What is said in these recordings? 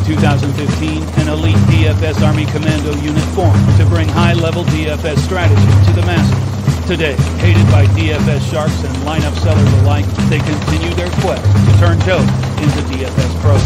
2015, an elite DFS Army Commando unit formed to bring high-level DFS strategy to the masses. Today, hated by DFS sharks and lineup sellers alike, they continue their quest to turn Joe into DFS pros.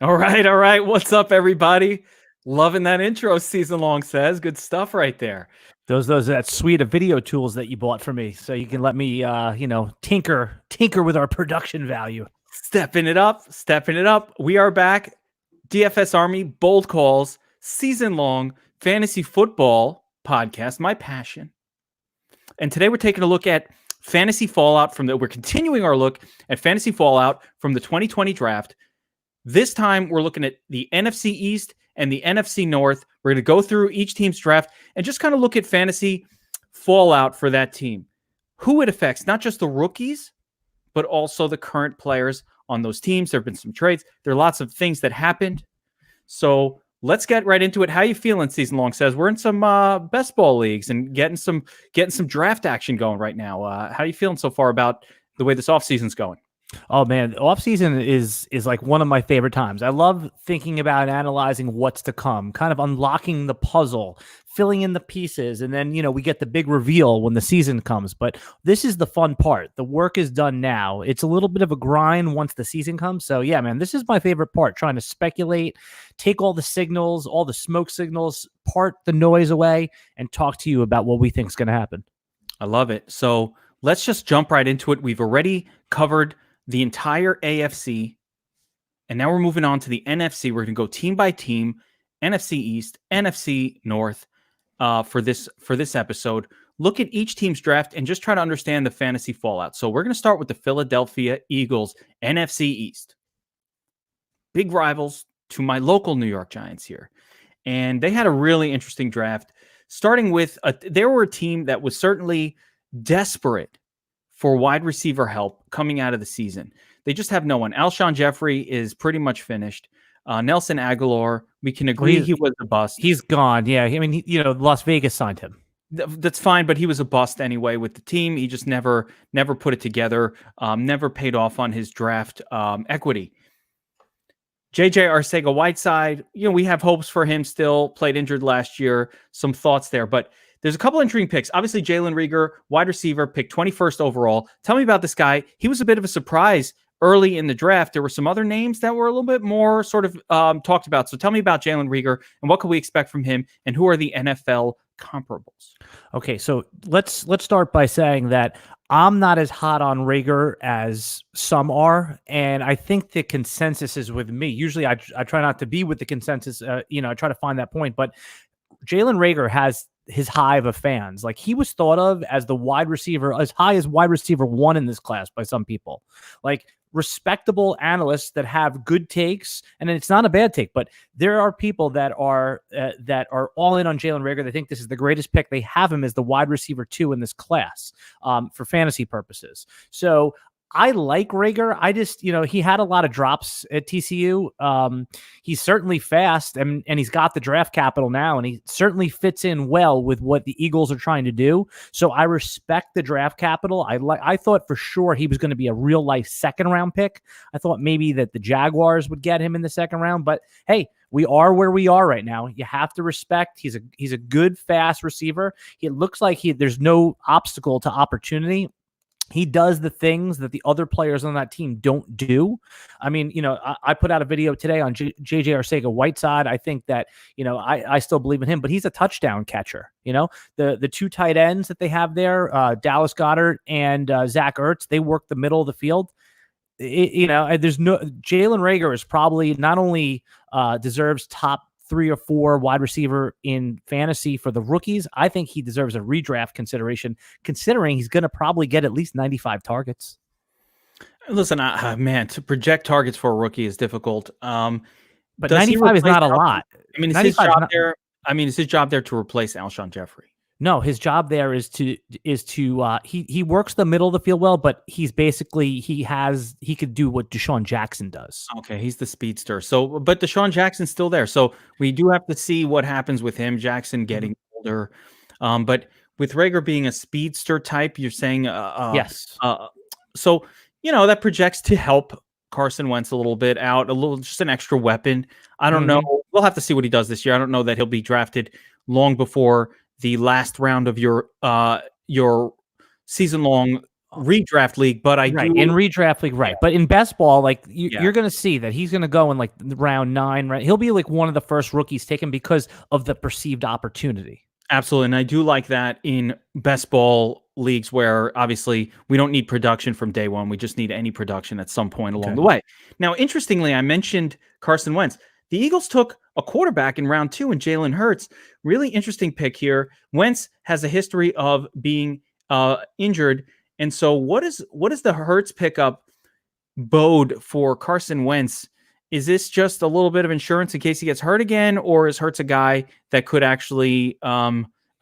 All right. What's up, everybody? Loving that intro, Season Long says. Good stuff right there. That suite of video tools that you bought for me, so you can let me, tinker with our production value. Stepping it up. We are back. DFS Army, Bold Calls, Season Long Fantasy Football Podcast, my passion. And today we're taking a look at fantasy fallout we're continuing our look at fantasy fallout from the 2020 draft. This time, we're looking at the NFC East and the NFC North. We're going to go through each team's draft and just kind of look at fantasy fallout for that team. Who it affects, not just the rookies, but also the current players on those teams. There have been some trades. There are lots of things that happened. So let's get right into it. How you feeling, Season Long says? We're in some best ball leagues and getting some draft action going right now. How are you feeling so far about the way this offseason's going? Oh man, off season is like one of my favorite times. I love thinking about and analyzing what's to come, kind of unlocking the puzzle, filling in the pieces, and then we get the big reveal when the season comes. But this is the fun part. The work is done now. It's a little bit of a grind once the season comes. So yeah, man, this is my favorite part, trying to speculate, take all the signals, all the smoke signals, part the noise away, and talk to you about what we think is going to happen. I love it. So let's just jump right into it. We've already covered the entire AFC, and now we're moving on to the NFC. We're going to go team by team, NFC East, NFC North, for this episode. Look at each team's draft and just try to understand the fantasy fallout. So we're going to start with the Philadelphia Eagles, NFC East. Big rivals to my local New York Giants here, and they had a really interesting draft. Starting with, they were a team that was certainly desperate for wide receiver help coming out of the season. They just have no one. Alshon Jeffrey is pretty much finished. Nelson Aguilar, we can agree he was a bust. He's gone. Yeah, I mean, Las Vegas signed him. That's fine, but he was a bust anyway with the team. He just never put it together, never paid off on his draft equity. JJ Arcega-Whiteside, we have hopes for him still. Played injured last year. Some thoughts there, but there's a couple intriguing picks. Obviously, Jalen Rieger, wide receiver, picked 21st overall. Tell me about this guy. He was a bit of a surprise early in the draft. There were some other names that were a little bit more sort of talked about. So tell me about Jalen Rieger and what can we expect from him and who are the NFL comparables? Okay, so let's start by saying that I'm not as hot on Rieger as some are, and I think the consensus is with me. Usually I try not to be with the consensus. I try to find that point, but Jalen Rieger has his hive of fans. Like, he was thought of as the wide receiver, as high as wide receiver 1 in this class by some people. Like, respectable analysts that have good takes, and it's not a bad take, but there are people that are all in on Jalen Rieger. They think this is the greatest pick. They have him as the wide receiver 2 in this class for fantasy purposes. So I like Rieger. I just, he had a lot of drops at TCU. He's certainly fast, and he's got the draft capital now, and he certainly fits in well with what the Eagles are trying to do. So I respect the draft capital. I thought for sure he was going to be a real life second round pick. I thought maybe that the Jaguars would get him in the second round, but hey, we are where we are right now. You have to respect. He's a good, fast receiver. It looks like there's no obstacle to opportunity. He does the things that the other players on that team don't do. I mean, I put out a video today on JJ Arcega-Whiteside. I think that, I still believe in him, but he's a touchdown catcher. The two tight ends that they have there, Dallas Goedert and Zach Ertz, they work the middle of the field. There's no Jalen Rieger is probably not only deserves top 3 or 4 wide receiver in fantasy for the rookies. I think he deserves a redraft consideration, considering he's going to probably get at least 95 targets. Listen, man, to project targets for a rookie is difficult. But Does he 95 is replace not a Alshon? lot. I mean, is his 95 is job not- there? I mean, is his job there to replace Alshon Jeffrey? No, his job there is to he works the middle of the field well, but he's basically he could do what Deshaun Jackson does. Okay, he's the speedster. So, but Deshaun Jackson's still there. So we do have to see what happens with him. Jackson getting older, but with Rieger being a speedster type, you're saying, Yes. So that projects to help Carson Wentz a little bit out, just an extra weapon. I don't know. We'll have to see what he does this year. I don't know that he'll be drafted long before the last round of your season-long redraft league, but in redraft league, right? But in best ball, like you're going to see that he's going to go in like round 9, right? He'll be like one of the first rookies taken because of the perceived opportunity. Absolutely, and I do like that in best ball leagues where obviously we don't need production from day one. We just need any production at some point along the way. Now, interestingly, I mentioned Carson Wentz. The Eagles took a quarterback in round 2 and Jalen Hurts. Really interesting pick here. Wentz has a history of being injured. And so what is the Hurts pickup bode for Carson Wentz? Is this just a little bit of insurance in case he gets hurt again? Or is Hurts a guy that could actually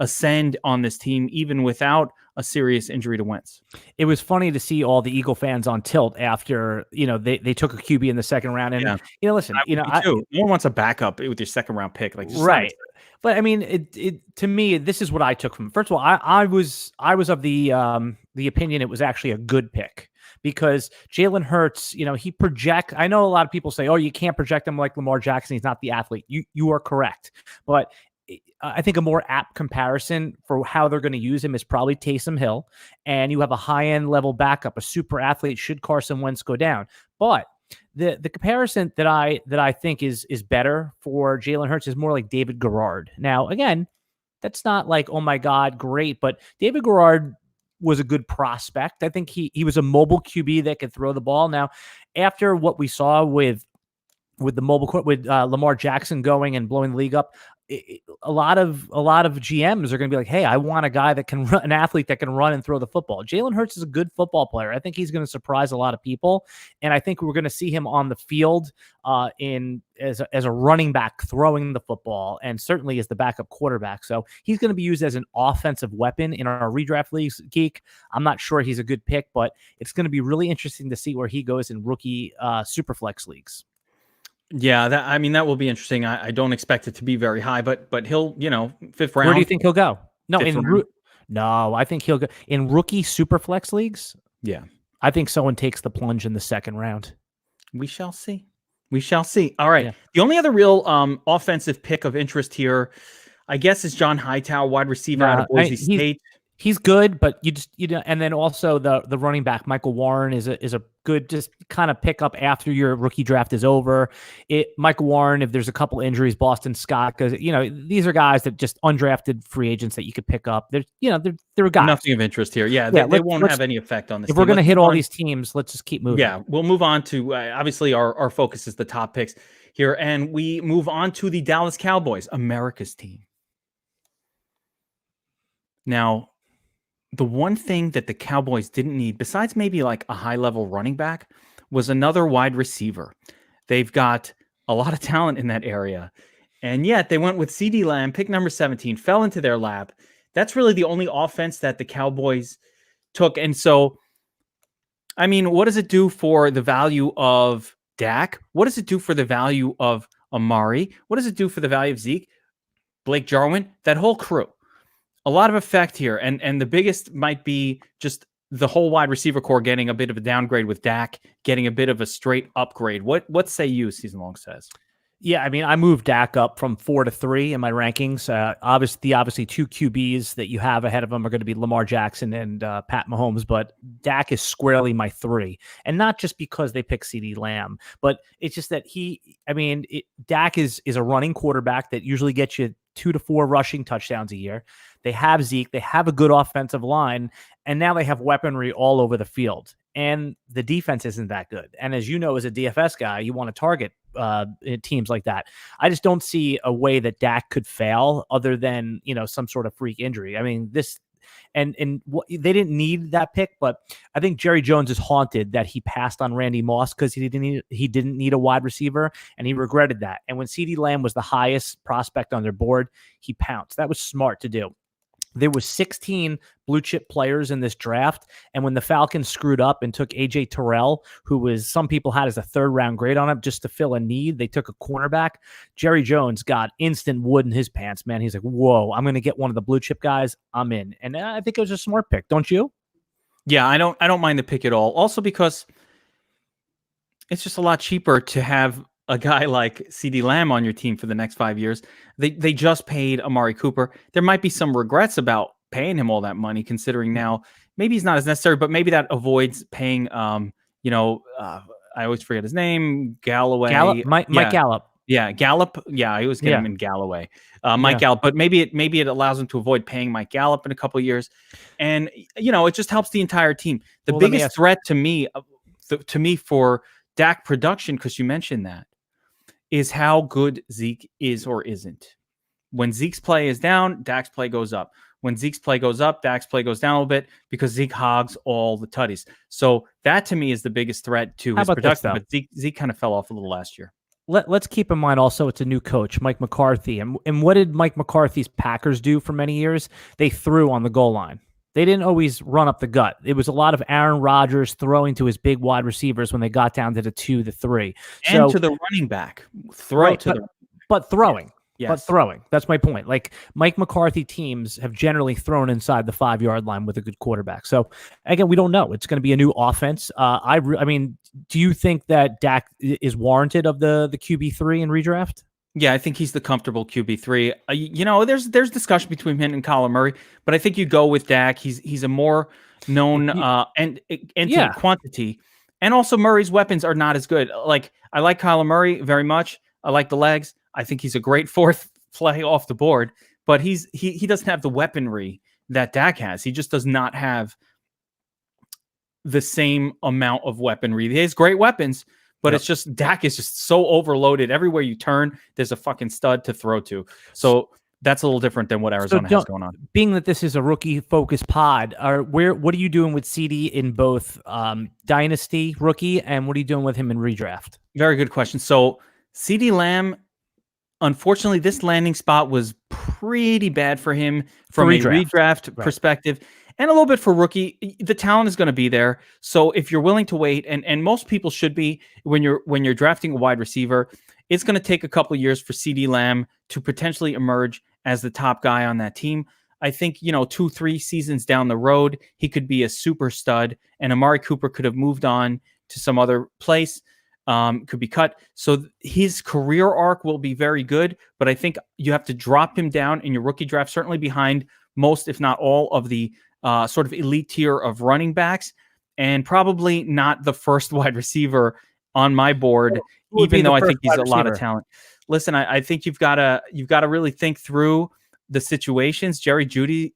ascend on this team even without a serious injury to Wentz? It was funny to see all the Eagle fans on tilt after, they took a QB in the second round. And, listen, no one wants a backup with your second round pick. Right. But I mean, it to me, this is what I took from. First of all, I was of the opinion it was actually a good pick because Jalen Hurts, he project. I know a lot of people say, "Oh, you can't project him like Lamar Jackson. He's not the athlete." You are correct, but I think a more apt comparison for how they're going to use him is probably Taysom Hill, and you have a high-end level backup, a super athlete should Carson Wentz go down. But the comparison that I think is better for Jalen Hurts is more like David Garrard. Now, again, that's not like, oh my God, great, but David Garrard was a good prospect. I think he was a mobile QB that could throw the ball. Now, after what we saw with the mobile court, with Lamar Jackson going and blowing the league up, a lot of GMs are going to be like, hey, I want a guy that can run, an athlete that can run and throw the football. Jalen Hurts is a good football player. I think he's going to surprise a lot of people. And I think we're going to see him on the field as a running back throwing the football and certainly as the backup quarterback. So he's going to be used as an offensive weapon in our redraft leagues, Geek. I'm not sure he's a good pick, but it's going to be really interesting to see where he goes in rookie Superflex leagues. Yeah, that will be interesting. I don't expect it to be very high, but he'll, 5th round. Where do you think he'll go? No, I think he'll go in rookie Superflex leagues. Yeah, I think someone takes the plunge in the 2nd round. We shall see. All right. Yeah. The only other real offensive pick of interest here, I guess, is John Hightower, wide receiver out of Boise State. He's good, but and then also the running back Michael Warren is a good just kind of pick up after your rookie draft is over. Michael Warren, if there's a couple injuries, Boston Scott, because these are guys that just undrafted free agents that you could pick up. They're guys. Nothing of interest here. Yeah, they won't have any effect on this. If we're going to hit all these teams, let's just keep moving. Yeah, we'll move on to obviously our focus is the top picks here, and we move on to the Dallas Cowboys, America's team. Now, the one thing that the Cowboys didn't need, besides maybe like a high-level running back, was another wide receiver. They've got a lot of talent in that area. And yet they went with CeeDee Lamb, pick number 17, fell into their lap. That's really the only offense that the Cowboys took. And so, I mean, what does it do for the value of Dak? What does it do for the value of Amari? What does it do for the value of Zeke, Blake Jarwin, that whole crew? A lot of effect here, and the biggest might be just the whole wide receiver core getting a bit of a downgrade with Dak, getting a bit of a straight upgrade. What say you, Season Long says? Yeah, I mean, I moved Dak up from 4 to 3 in my rankings. Obviously 2 QBs that you have ahead of him are going to be Lamar Jackson and Pat Mahomes, but Dak is squarely my 3. And not just because they picked CeeDee Lamb, but it's just that Dak is a running quarterback that usually gets you 2 to 4 rushing touchdowns a year. They have Zeke. They have a good offensive line. And now they have weaponry all over the field. And the defense isn't that good. And as you know, as a DFS guy, you want to target teams like that. I just don't see a way that Dak could fail other than, some sort of freak injury. I mean, And they didn't need that pick, but I think Jerry Jones is haunted that he passed on Randy Moss because he didn't need a wide receiver, and he regretted that. And when CeeDee Lamb was the highest prospect on their board, he pounced. That was smart to do. There was 16 blue chip players in this draft, and when the Falcons screwed up and took AJ Terrell, who was some people had as a 3rd round grade on him just to fill a need, they took a cornerback. Jerry Jones got instant wood in his pants, man. He's like, "Whoa, I'm going to get one of the blue chip guys. I'm in." And I think it was a smart pick, don't you? Yeah, I don't mind the pick at all. Also because it's just a lot cheaper to have a guy like CeeDee Lamb on your team for the next 5 years. They just paid Amari Cooper. There might be some regrets about paying him all that money, considering now maybe he's not as necessary, but maybe that avoids paying, I always forget his name, Galloway. Mike Gallup. Yeah, Gallup. Yeah, I always get him in Galloway. Mike Gallup, but maybe it allows him to avoid paying Mike Gallup in a couple of years. And, it just helps the entire team. The biggest threat to me for Dak production, because you mentioned that, is how good Zeke is or isn't. When Zeke's play is down, Dak's play goes up. When Zeke's play goes up, Dak's play goes down a little bit because Zeke hogs all the tutties. So that to me is the biggest threat to his production. But Zeke kind of fell off a little last year. Let's keep in mind also it's a new coach, Mike McCarthy. And what did Mike McCarthy's Packers do for many years? They threw on the goal line. They didn't always run up the gut. It was a lot of Aaron Rodgers throwing to his big wide receivers when they got down to the 2, the 3. And to the running back. But throwing. Yes. But throwing. That's my point. Like, Mike McCarthy teams have generally thrown inside the 5-yard line with a good quarterback. So, again, we don't know. It's going to be a new offense. I mean, do you think that Dak is warranted of the QB3 in redraft? Yeah, I think he's the comfortable QB3. There's discussion between him and Kyler Murray, but I think you go with Dak. He's a more known quantity, and also Murray's weapons are not as good. Like, I like Kyler Murray very much. I like the legs. I think he's a great 4th play off the board, but he doesn't have the weaponry that Dak has. He just does not have the same amount of weaponry. He has great weapons. But It's just Dak is just so overloaded. Everywhere you turn, there's a fucking stud to throw to. So that's a little different than what Arizona has going on. Being that this is a rookie-focused pod, what are you doing with CeeDee in both Dynasty rookie, and what are you doing with him in redraft? Very good question. So CeeDee Lamb, unfortunately, this landing spot was pretty bad for him from a redraft perspective. And a little bit for rookie. The talent is going to be there. So if you're willing to wait, and most people should be when you're drafting a wide receiver, it's going to take a couple of years for CeeDee Lamb to potentially emerge as the top guy on that team. I think, 2-3 seasons down the road, he could be a super stud, and Amari Cooper could have moved on to some other place, could be cut. So his career arc will be very good, but I think you have to drop him down in your rookie draft, certainly behind most, if not all, of the sort of elite tier of running backs, and probably not the first wide receiver on my board, even though I think he's a lot of talent. Listen, I think you've got to really think through the situations. Jerry Jeudy,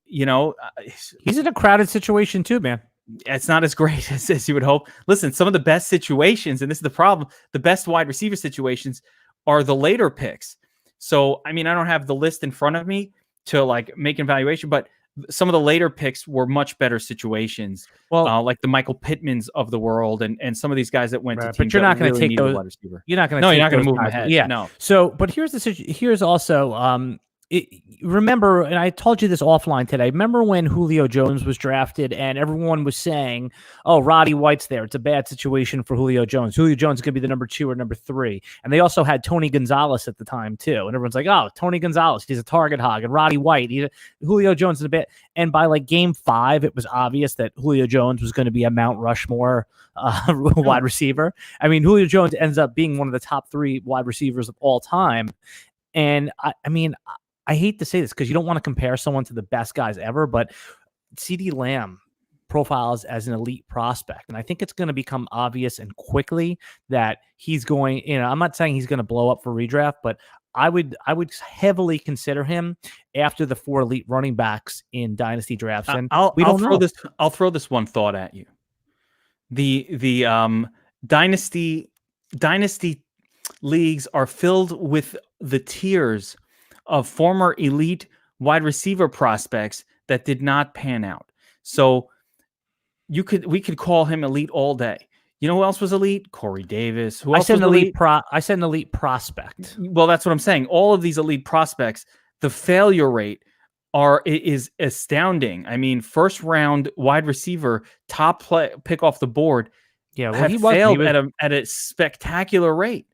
he's in a crowded situation too, man. It's not as great as you would hope. Listen, some of the best situations, and this is the problem, the best wide receiver situations are the later picks. So, I mean, I don't have the list in front of me to make an evaluation, but some of the later picks were much better situations. Well, like the Michael Pittmans of the world, and some of these guys that went to teams. But you're not going to take those. You're not going to move them ahead. Yeah. No. So, but here's also remember, and I told you this offline today. Remember when Julio Jones was drafted, and everyone was saying, "Oh, Roddy White's there. It's a bad situation for Julio Jones. Julio Jones is going to be the number 2 or number 3." And they also had Tony Gonzalez at the time too. And everyone's like, "Oh, Tony Gonzalez, he's a target hog," and Roddy White, Julio Jones is a bit. And by game 5, it was obvious that Julio Jones was going to be a Mount Rushmore wide receiver. I mean, Julio Jones ends up being one of the top 3 wide receivers of all time. And I hate to say this because you don't want to compare someone to the best guys ever, but CeeDee Lamb profiles as an elite prospect. And I think it's going to become obvious and quickly that he's going, I'm not saying he's going to blow up for redraft, but I would heavily consider him after the 4 elite running backs in dynasty drafts. And I'll throw this one thought at you. The dynasty leagues are filled with the tiers of former elite wide receiver prospects that did not pan out. So we could call him elite all day. You know who else was elite? Corey Davis. Who else was elite? I said an elite prospect. Well, that's what I'm saying. All of these elite prospects, the failure rate is astounding. I mean, first round wide receiver, top pick off the board. Yeah, well, he failed at a spectacular rate.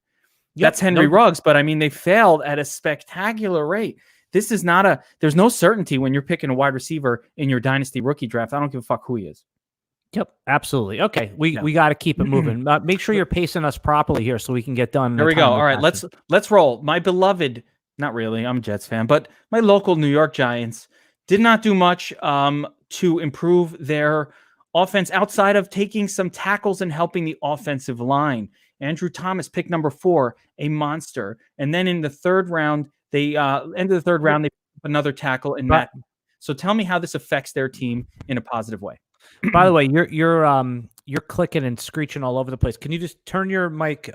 Yep, that's Henry Ruggs, but I mean, they failed at a spectacular rate. This is not there's no certainty when you're picking a wide receiver in your dynasty rookie draft. I don't give a fuck who he is. Yep, absolutely. Okay, we got to keep it moving. Make sure you're pacing us properly here so we can get done. There we go. All right, let's roll. My beloved, not really, I'm a Jets fan, but my local New York Giants did not do much to improve their offense outside of taking some tackles and helping the offensive line. Andrew Thomas, pick number 4, a monster. And then in the third round, they end of the third round, they picked up another tackle in Matt. So tell me how this affects their team in a positive way. By the way, you're clicking and screeching all over the place. Can you just turn your mic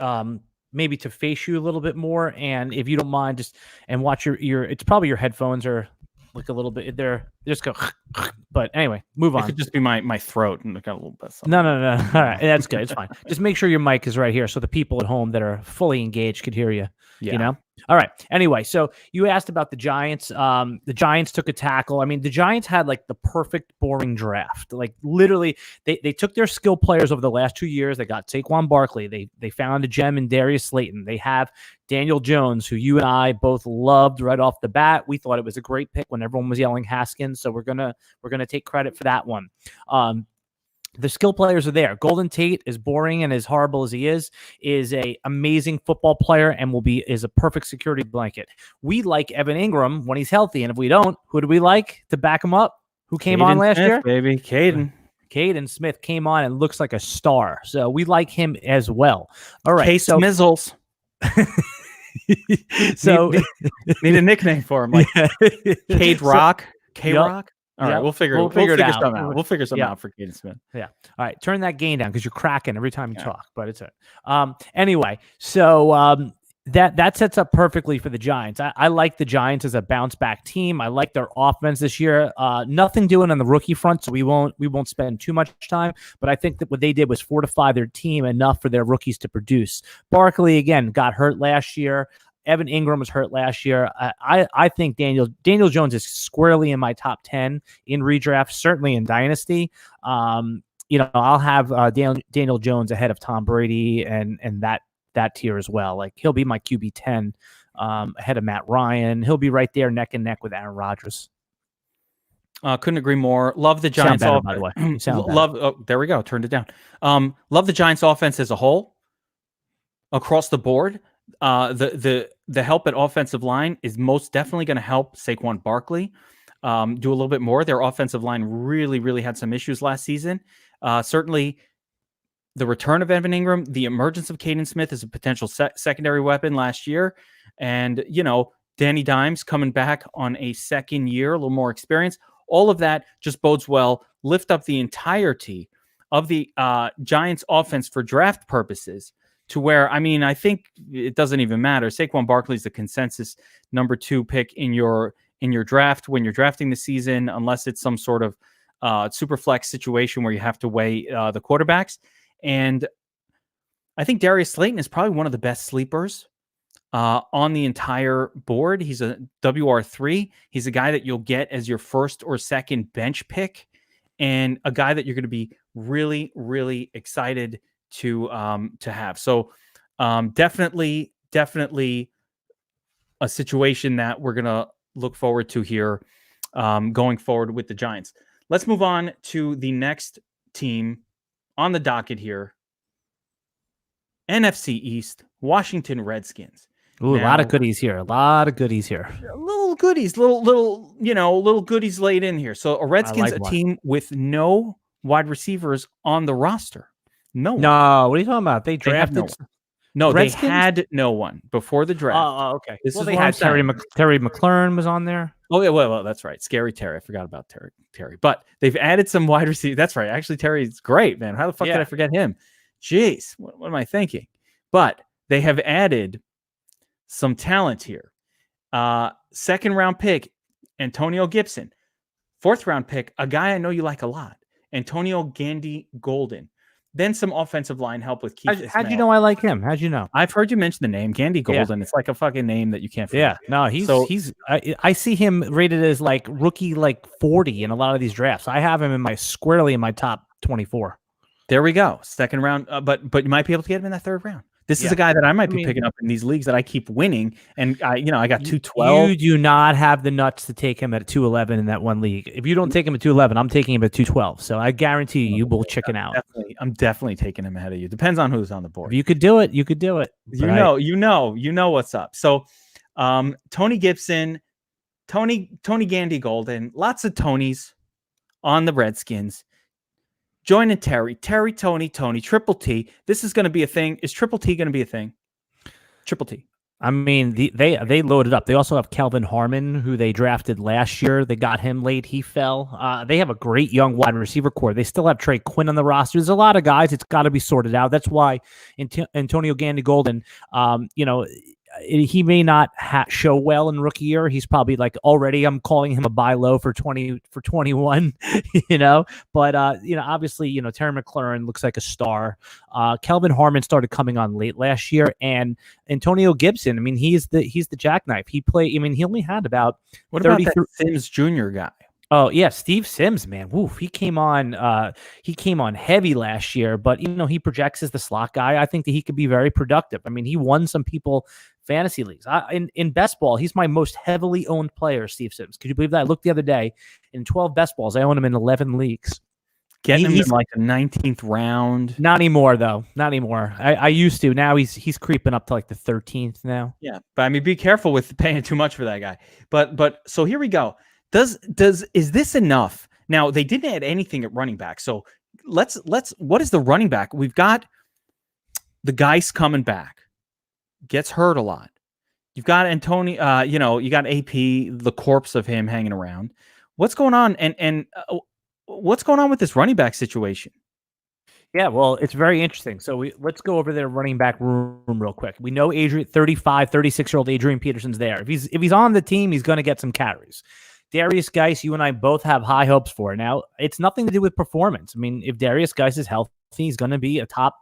maybe to face you a little bit more? And if you don't mind, just watch your it's probably your headphones are like a little bit there. Just go. But anyway, move on. It could just be my throat and got a little bit. No. All right, that's good. It's fine. Just make sure your mic is right here so the people at home that are fully engaged could hear you. Yeah. You know? All right. Anyway, so you asked about the Giants. The Giants took a tackle. I mean, the Giants had like the perfect boring draft. Like literally, they took their skill players over the last 2 years. They got Saquon Barkley. They found a gem in Darius Slayton. They have Daniel Jones, who you and I both loved right off the bat. We thought it was a great pick when everyone was yelling Haskins. So we're gonna take credit for that one. The skill players are there. Golden Tate, as boring and as horrible as he is a amazing football player and is a perfect security blanket. We like Evan Engram when he's healthy, and if we don't, who do we like to back him up? Who came on last year? Baby, Caden Smith came on and looks like a star. So we like him as well. All right. Case Mizzles. So need a nickname for him, like Cade Rock. K-Rock. All right, we'll figure it out. We'll figure something out for Caden Smith. Yeah. All right, turn that gain down because you're cracking every time you talk. But it's it. Anyway, so that sets up perfectly for the Giants. I like the Giants as a bounce back team. I like their offense this year. Nothing doing on the rookie front, so we won't spend too much time. But I think that what they did was fortify their team enough for their rookies to produce. Barkley again got hurt last year. Evan Engram was hurt last year. I think Daniel Jones is squarely in my top 10 in redraft, certainly in Dynasty. I'll have Daniel Jones ahead of Tom Brady and that tier as well. Like he'll be my QB 10 ahead of Matt Ryan. He'll be right there neck and neck with Aaron Rodgers. Couldn't agree more. Love the Giants. Better, by the way. Love. Oh, there we go. Turned it down. Love the Giants offense as a whole across the board. The help at offensive line is most definitely going to help Saquon Barkley do a little bit more. Their offensive line really, really had some issues last season. Certainly, the return of Evan Engram, the emergence of Caden Smith as a potential secondary weapon last year, and Danny Dimes coming back on a second year, a little more experience. All of that just bodes well. Lift up the entirety of the Giants offense for draft purposes. To where, I mean, I think it doesn't even matter. Saquon Barkley is the consensus number 2 pick in your draft when you're drafting the season, unless it's some sort of super flex situation where you have to weigh the quarterbacks. And I think Darius Slayton is probably one of the best sleepers on the entire board. He's a WR3. He's a guy that you'll get as your first or second bench pick, and a guy that you're going to be really, really excited to have. So definitely a situation that we're going to look forward to here going forward with the Giants. Let's move on to the next team on the docket here. NFC East, Washington Redskins. Ooh, now, a lot of goodies here. Little goodies, little goodies laid in here. So a Redskins, team with no wide receivers on the roster. No, what are you talking about? They drafted. They had no one before the draft. Oh, okay. They had Terry McLaurin was on there. Oh yeah, well, that's right. Scary Terry. I forgot about Terry. But they've added some wide receivers. That's right. Actually, Terry's great, man. How the fuck did I forget him? Jeez, what am I thinking? But they have added some talent here. Second round pick, Antonio Gibson. 4th round pick, a guy I know you like a lot, Antonio Gandy Golden. Then some offensive line help with Keith. How'd you know I like him? How'd you know? I've heard you mention the name Gandy Golden. It's like a fucking name that you can't forget. Yeah, no, I see him rated as like rookie, like 40 in a lot of these drafts. I have him squarely in my top 24. There we go. 2nd round, but you might be able to get him in that 3rd round. This is a guy that I might be picking up in these leagues that I keep winning, and I got 212. You do not have the nuts to take him at 211 in that one league. If you don't take him at 211, I'm taking him at 212. So I guarantee you will chicken out. I'm definitely taking him ahead of you. Depends on who's on the board. If you could do it, you could do it. You know what's up. So, Tony Gibson, Tony Gandy Golden, lots of Tonys on the Redskins. Joining Terry, Tony, Triple T. This is going to be a thing. Is Triple T going to be a thing? Triple T. I mean, they loaded up. They also have Kelvin Harmon, who they drafted last year. They got him late. He fell. They have a great young wide receiver core. They still have Trey Quinn on the roster. There's a lot of guys. It's got to be sorted out. That's why Antonio Gandy Golden, he may not show well in rookie year. He's probably like already, I'm calling him a buy low for 21, but obviously, Terry McLaurin looks like a star. Kelvin Harmon started coming on late last year, and Antonio Gibson, I mean, he's the jackknife. He only had about 30 about that Sims Jr. guy. Oh yeah, Steve Sims, man. Woof. He came on heavy last year, but he projects as the slot guy. I think that he could be very productive. I mean, he won some people fantasy leagues. In best ball, he's my most heavily owned player, Steve Sims. Could you believe that? I looked the other day, in 12 best balls, I own him in 11 leagues. Getting him in like the 19th round. Not anymore, though. Not anymore. I used to. Now he's creeping up to like the 13th now. Yeah, but I mean, be careful with paying too much for that guy. But so here we go. Is this enough? Now they didn't add anything at running back. So let's what is the running back? We've got the Geis coming back. Gets hurt a lot. You've got Antonio, you got AP, the corpse of him hanging around. What's going on? And what's going on with this running back situation? Yeah, well, it's very interesting. So let's go over their running back room real quick. We know 36-year-old Adrian Peterson's there. If he's on the team, he's going to get some carries. Darius Geis, you and I both have high hopes for. Now, it's nothing to do with performance. I mean, if Darius Geis is healthy, he's going to be a top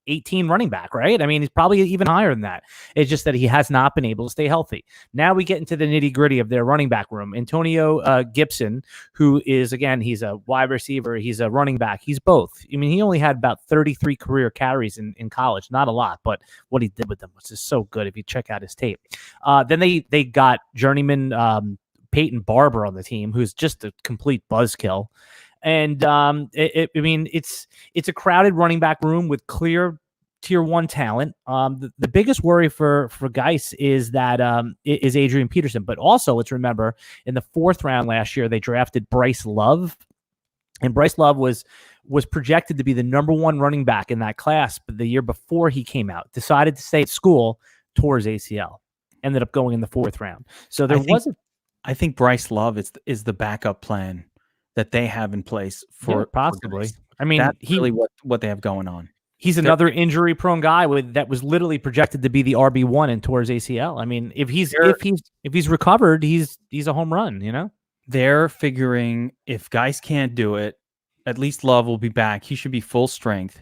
18 running back, right? I mean, he's probably even higher than that. It's just that he has not been able to stay healthy. Now we get into the nitty-gritty of their running back room. Antonio Gibson, who is, again, he's a wide receiver, he's a running back, he's both. I mean, he only had about 33 career carries in college. Not a lot, but what he did with them was just so good if you check out his tape. Then they got journeyman Peyton Barber on the team, who's just a complete buzzkill. And it's a crowded running back room with clear tier 1 talent. The biggest worry for Geis is that is Adrian Peterson. But also, let's remember, in the 4th round last year, they drafted Bryce Love. And Bryce Love was projected to be the number 1 running back in that class. But the year before he came out, decided to stay at school, tore his ACL. Ended up going in the 4th round. So I think Bryce Love is the backup plan that they have in place for possibly. For I mean, that's really what they have going on. He's another injury-prone guy that was literally projected to be the RB1 and tore his ACL. I mean, if he's recovered, he's a home run. They're figuring if Geis can't do it, at least Love will be back. He should be full strength,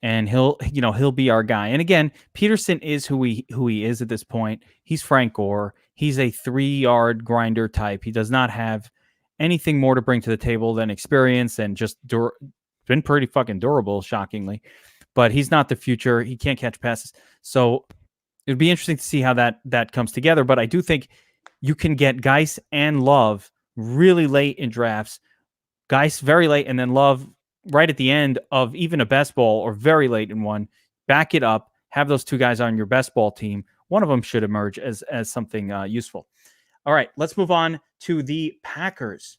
and he'll be our guy. And again, Peterson is who he is at this point. He's Frank Gore. He's a 3-yard grinder type. He does not have anything more to bring to the table than experience and just been pretty fucking durable, shockingly. But he's not the future. He can't catch passes. So it'd be interesting to see how that comes together. But I do think you can get Geis and Love really late in drafts. Geis very late, and then Love right at the end of even a best ball or very late in one. Back it up. Have those 2 guys on your best ball team. One of them should emerge as something useful. All right, let's move on to the Packers.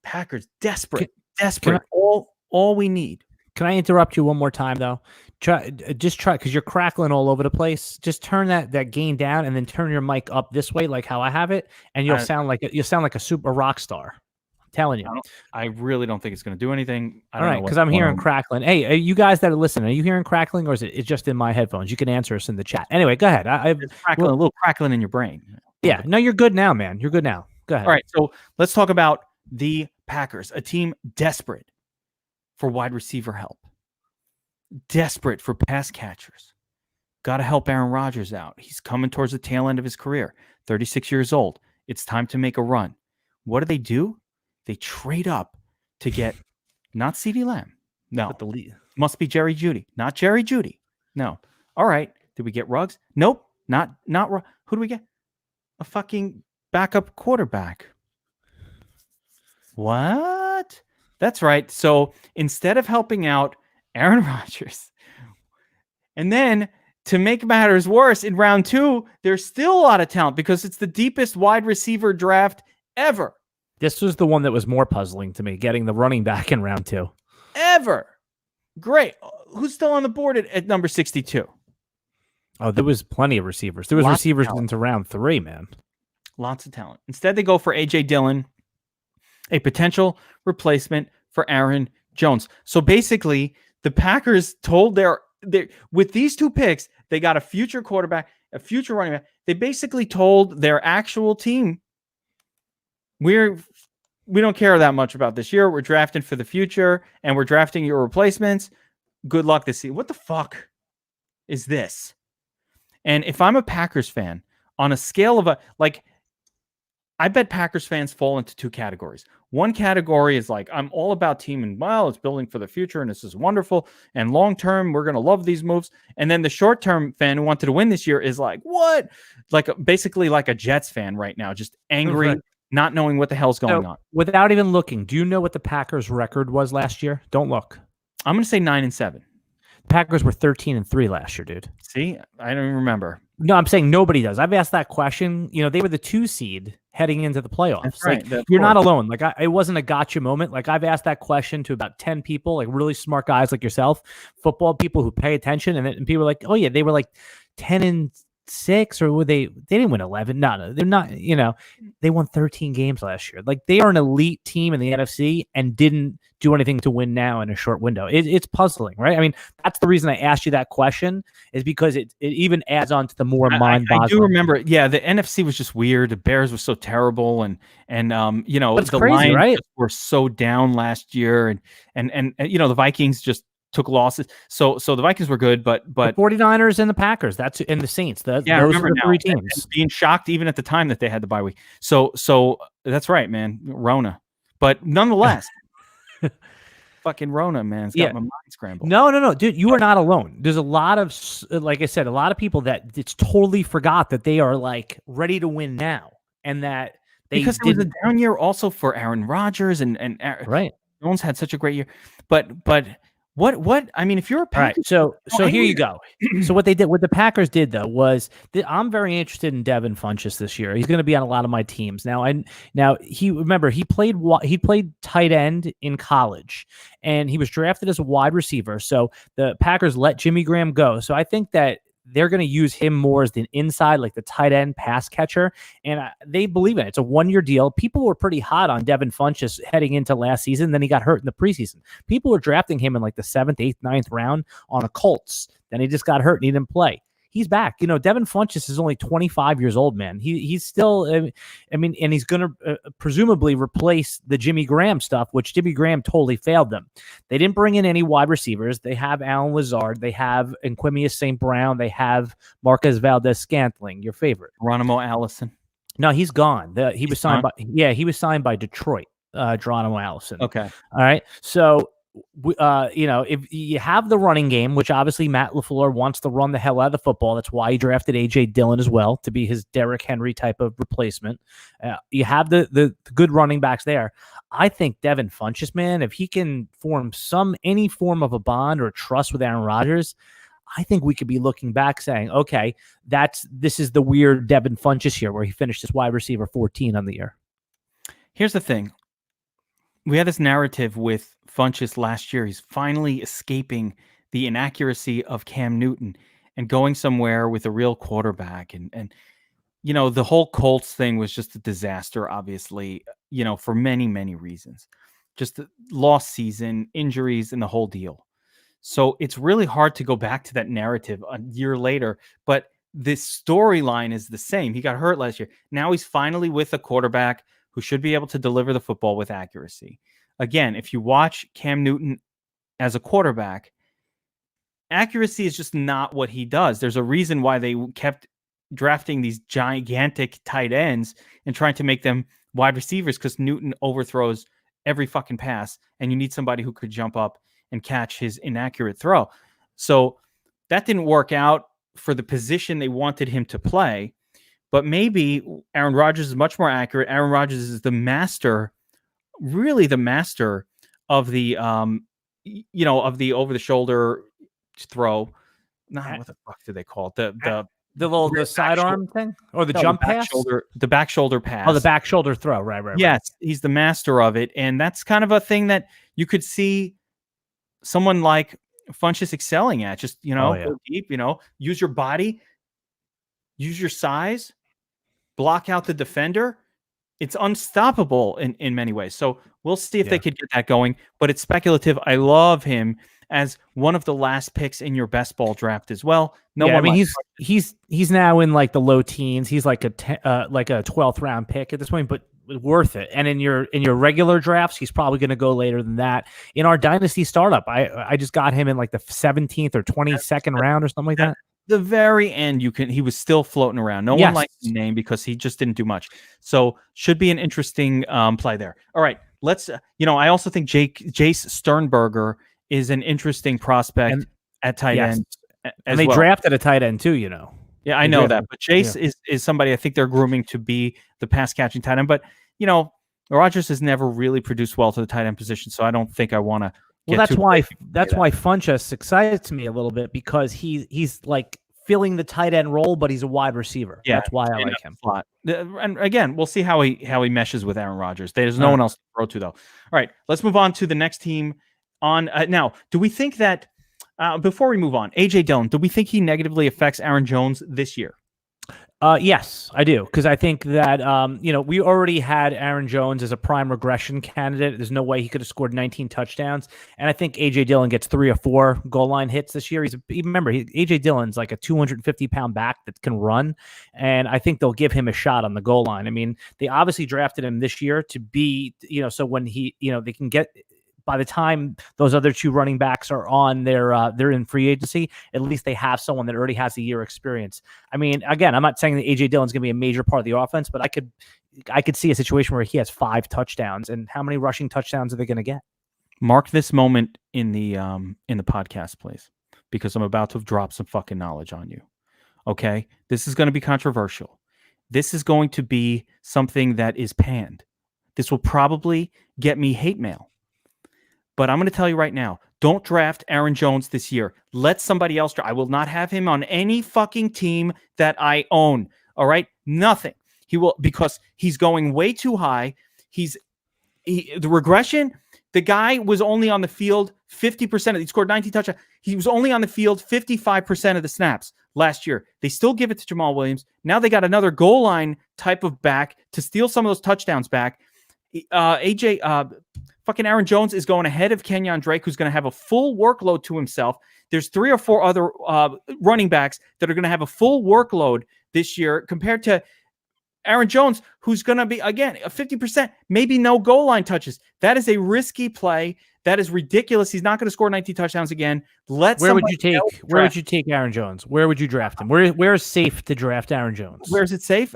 Packers, desperate. All we need. Can I interrupt you one more time, though? Try, because you're crackling all over the place. Just turn that gain down and then turn your mic up this way, like how I have it, and you'll sound like a super rock star. I'm telling you. I really don't think it's going to do anything. All right, because I'm hearing crackling. Hey, you guys that are listening, are you hearing crackling, or is it just in my headphones? You can answer us in the chat. Anyway, go ahead. A little crackling in your brain. Yeah, no, you're good now, man. You're good now. Go ahead. All right, so let's talk about the Packers, a team desperate for wide receiver help, desperate for pass catchers. Got to help Aaron Rodgers out. He's coming towards the tail end of his career, 36 years old. It's time to make a run. What do? They trade up to get not CeeDee Lamb. No, But the lead. must be Jerry Jeudy. Not Jerry Jeudy. No. All right. Did we get Ruggs? Nope. Not who do we get? A fucking backup quarterback. What? That's right. So instead of helping out Aaron Rodgers, and then to make matters worse, in round 2, there's still a lot of talent because it's the deepest wide receiver draft ever. This was the one that was more puzzling to me, getting the running back in round 2. Ever. Great. Who's still on the board at number 62? Oh, there was plenty of receivers. There was Lots of receivers talent. into round 3, man. Lots of talent. Instead, they go for A.J. Dillon, a potential replacement for Aaron Jones. So basically, the Packers told with these 2 picks, they got a future quarterback, a future running back. They basically told their actual team, we don't care that much about this year. We're drafting for the future, and we're drafting your replacements. Good luck this season. What the fuck is this? And if I'm a Packers fan, on a scale of I bet Packers fans fall into 2 categories. One category is like, I'm all about team and it's building for the future and this is wonderful. And long-term, we're going to love these moves. And then the short-term fan who wanted to win this year is like, what? Basically like a Jets fan right now, just angry, Right. not knowing what the hell's going on. Without even looking, do you know what the Packers' record was last year? Don't look. I'm going to say 9-7. Packers were 13-3 last year, dude. See, I don't even remember. No, I'm saying nobody does. I've asked that question. They were the 2 seed heading into the playoffs. That's right. You're not alone. It wasn't a gotcha moment. I've asked that question to about 10 people, really smart guys like yourself, football people who pay attention, and people are like, oh yeah, they were 10-6, or were they didn't win 11. No, they're not. They won 13 games last year. They are an elite team in the NFC and didn't do anything to win now in a short window. It's puzzling, right? I mean, that's the reason I asked you that question, is because it even adds on to the more mind-boggling. I do remember, yeah, the NFC was just weird. The Bears were so terrible, and That's the crazy, Lions right? were so down last year, and the Vikings just took losses. So the Vikings were good, but The 49ers and the Packers, and the Saints. I Those are remember the now. 3 And teams. being shocked even at the time that they had the bye week. So that's right, man. Rona, but nonetheless. Fucking Rona, man. It's got my mind scrambled. No, dude, you are not alone. There's a lot of, like I said, a lot of people that it's totally forgot that they are ready to win now, and that because it was a down year also for Aaron Rodgers and right. Jones had such a great year. But what? I mean, if you're a All right, Packers, so here you go. So what the Packers did though was I'm very interested in Devin Funchess this year. He's going to be on a lot of my teams now. He played tight end in college, and he was drafted as a wide receiver. So the Packers let Jimmy Graham go. So I think that they're going to use him more as the inside, like the tight end pass catcher. And they believe in it. It's a 1-year deal. People were pretty hot on Devin Funchess heading into last season. Then he got hurt in the preseason. People were drafting him in the 7th, 8th, 9th round on a Colts. Then he just got hurt and he didn't play. He's back. Devin Funchess is only 25 years old, man. He's still, and he's going to presumably replace the Jimmy Graham stuff, which Jimmy Graham totally failed them. They didn't bring in any wide receivers. They have Alan Lazard. They have Inquimius St. Brown. They have Marquez Valdez-Scantling, your favorite. Geronimo Allison. No, he's gone. He was signed by Detroit, Geronimo Allison. Okay. All right. So, if you have the running game, which obviously Matt LaFleur wants to run the hell out of the football, that's why he drafted A.J. Dillon as well, to be his Derrick Henry type of replacement. You have the good running backs there. I think Devin Funchess, man, if he can form any form of a bond or trust with Aaron Rodgers, I think we could be looking back saying, okay, this is the weird Devin Funchess year where he finished as wide receiver 14 on the year. Here's the thing. We had this narrative with Funchess last year. He's finally escaping the inaccuracy of Cam Newton and going somewhere with a real quarterback. And the whole Colts thing was just a disaster, obviously, for many, many reasons. Just the lost season, injuries, and the whole deal. So it's really hard to go back to that narrative a year later, but this storyline is the same. He got hurt last year. Now he's finally with a quarterback who should be able to deliver the football with accuracy. Again, if you watch Cam Newton as a quarterback, accuracy is just not what he does. There's a reason why they kept drafting these gigantic tight ends and trying to make them wide receivers, because Newton overthrows every fucking pass, and you need somebody who could jump up and catch his inaccurate throw. So that didn't work out for the position they wanted him to play. But maybe Aaron Rodgers is much more accurate. Aaron Rodgers is the master, really the master of the, of the over-the-shoulder throw. What the fuck do they call it? The little sidearm thing, or the jump pass, the back shoulder pass. Oh, the back shoulder throw. Right. Yes, he's the master of it, and that's kind of a thing that you could see someone like Funchess excelling at. Just go deep. Use your body, use your size, block out the defender. It's unstoppable in many ways. So we'll see if they could get that going, but it's speculative. I love him as one of the last picks in your best ball draft as well. He's now in like the low teens. He's like a 12th round pick at this point, but worth it. And in your regular drafts, he's probably going to go later than that. In our dynasty startup, I just got him in like the 17th or 22nd round or something like that. The very end, he was still floating around. No one liked the name because he just didn't do much. So should be an interesting play there. All right, let's. I also think Jace Sternberger is an interesting prospect at tight end. And they drafted a tight end too. Yeah, I know that. But Jace is somebody I think they're grooming to be the pass catching tight end. But Rodgers has never really produced well to the tight end position, so I don't think I want to. Well, that's why Funchess excites me a little bit, because he's like filling the tight end role, but he's a wide receiver. Yeah, that's why I like him. And again, we'll see how he meshes with Aaron Rodgers. There's no one else to throw to, though. All right, let's move on to the next team. Now, do we think that before we move on, AJ Dillon, do we think he negatively affects Aaron Jones this year? Yes, I do, because I think that we already had Aaron Jones as a prime regression candidate. There's no way he could have scored 19 touchdowns, and I think AJ Dillon gets 3 or 4 goal line hits this year. AJ Dillon's like a 250-pound back that can run, and I think they'll give him a shot on the goal line. I mean, they obviously drafted him this year to be, so when he, they can get. By the time those other 2 running backs are on they're in free agency, at least they have someone that already has a year experience. I mean, again, I'm not saying that AJ Dillon's going to be a major part of the offense, but I could see a situation where he has 5 touchdowns. And how many rushing touchdowns are they going to get? Mark this moment in the podcast, please, because I'm about to drop some fucking knowledge on you. Okay, this is going to be controversial. This is going to be something that is panned. This will probably get me hate mail. But I'm going to tell you right now, don't draft Aaron Jones this year. Let somebody else draft. I will not have him on any fucking team that I own. All right? Nothing. He will, because he's going way too high. The regression, the guy was only on the field 50%. He scored 19 touchdowns. He was only on the field 55% of the snaps last year. They still give it to Jamal Williams. Now they got another goal line type of back to steal some of those touchdowns back. Fucking Aaron Jones is going ahead of Kenyan Drake, who's going to have a full workload to himself. There's 3 or 4 other running backs that are going to have a full workload this year compared to Aaron Jones, who's going to be, again, a 50%, maybe no goal line touches. That is a risky play. That is ridiculous. He's not going to score 19 touchdowns again. Where would you take Aaron Jones? Where would you draft him? Where is safe to draft Aaron Jones? Where is it safe?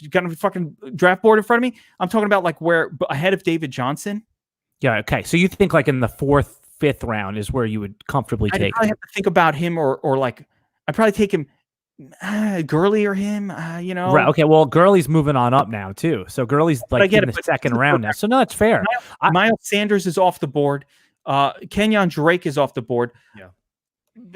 You got a fucking draft board in front of me? I'm talking about like where ahead of David Johnson. Yeah, okay. So you think like in the 4th, 5th round is where you would comfortably take him? I'd probably have to think about him or like I'd probably take him Gurley or him, Right, okay, well, Gurley's moving on up now too. So Gurley's like in the 2nd round now. So no, it's fair. Miles Sanders is off the board. Kenyan Drake is off the board. Yeah.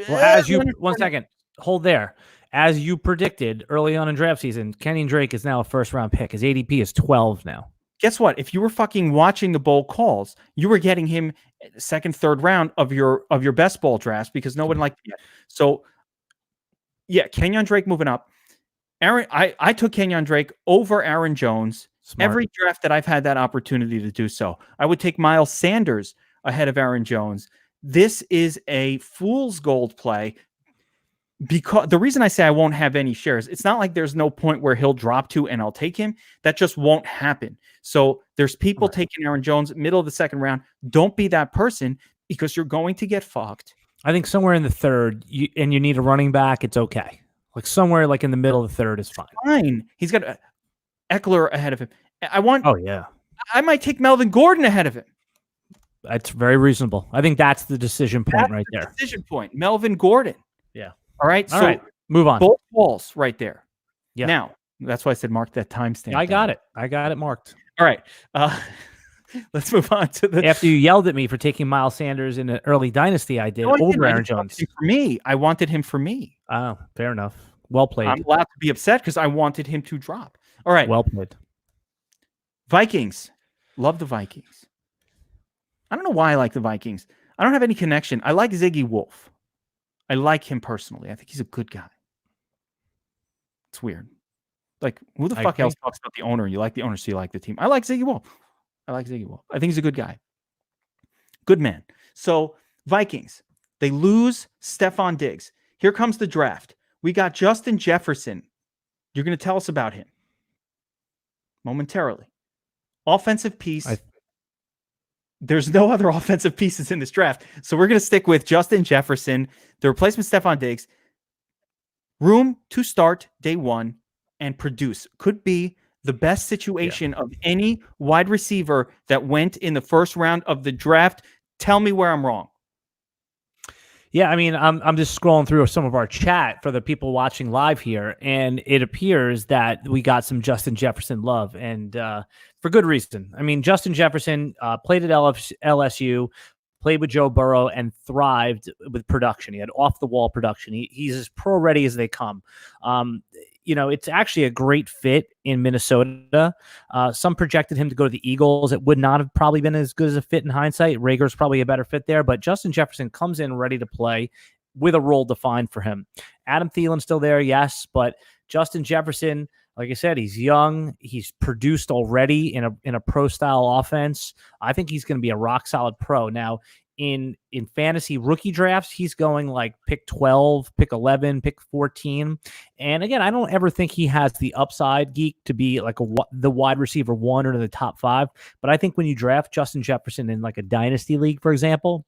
Well, one second, hold there. As you predicted early on in draft season, Kenyan Drake is now a 1st-round pick. His ADP is 12 now. Guess what? If you were fucking watching the bowl calls, you were getting him 2nd, 3rd round of your best ball drafts because no one liked it yet. So, yeah, Kenyan Drake moving up. I took Kenyan Drake over Aaron Jones. Smart. Every draft that I've had that opportunity to do so. I would take Miles Sanders ahead of Aaron Jones. This is a fool's gold play. because the reason I say I won't have any shares, it's not like there's no point where he'll drop to and I'll take him. That just won't happen. So there's people taking Aaron Jones middle of the second round. Don't be that person because you're going to get fucked. I think somewhere in the third, and you need a running back, it's okay. Like somewhere like in the middle of the third is fine. Fine. He's got Eckler ahead of him. Oh, yeah. I might take Melvin Gordon ahead of him. That's very reasonable. I think that's the decision point there. Decision point. Melvin Gordon. Yeah. All right. All right. Move on. Both balls right there. Yeah. Now, that's why I said mark that timestamp. I got it. I got it marked. All right. Let's move on to the. After you yelled at me for taking Miles Sanders in an early dynasty, I did over Aaron Jones. For me, I wanted him for me. Oh, fair enough. Well played. I'm allowed to be upset because I wanted him to drop. All right. Well played. Vikings. Love the Vikings. I don't know why I like the Vikings. I don't have any connection. I like Ziggy Wolf. I like him personally. I think he's a good guy. It's weird. Like, who the fuck else talks about the owner? You like the owner, so you like the team. I like Ziggy Wolf. I think he's a good guy. Good man. So, Vikings, they lose Stephon Diggs. Here comes the draft. We got Justin Jefferson. You're going to tell us about him momentarily. Offensive piece. There's no other offensive pieces in this draft. So we're going to stick with Justin Jefferson, the replacement Stephon Diggs. Room to start day one and produce. Could be the best situation of any wide receiver that went in the first round of the draft. Tell me where I'm wrong. Yeah, I mean, I'm just scrolling through some of our chat for the people watching live here, and it appears that we got some Justin Jefferson love, and for good reason. I mean, Justin Jefferson played at LSU, played with Joe Burrow, and thrived with production. He had off-the-wall production. He's as pro-ready as they come. It's actually a great fit in Minnesota. Some projected him to go to the Eagles. It would not have probably been as good as a fit in hindsight. Rieger's probably a better fit there, but Justin Jefferson comes in ready to play with a role defined for him. Adam Thielen's still there, yes, but Justin Jefferson, like I said, he's young. He's produced already in a pro-style offense. I think he's going to be a rock-solid pro. Now, in fantasy rookie drafts, he's going like pick 12, pick 11, pick 14. And again, I don't ever think he has the upside, Geek, to be like the wide receiver one or the top five. But I think when you draft Justin Jefferson in like a dynasty league, for example,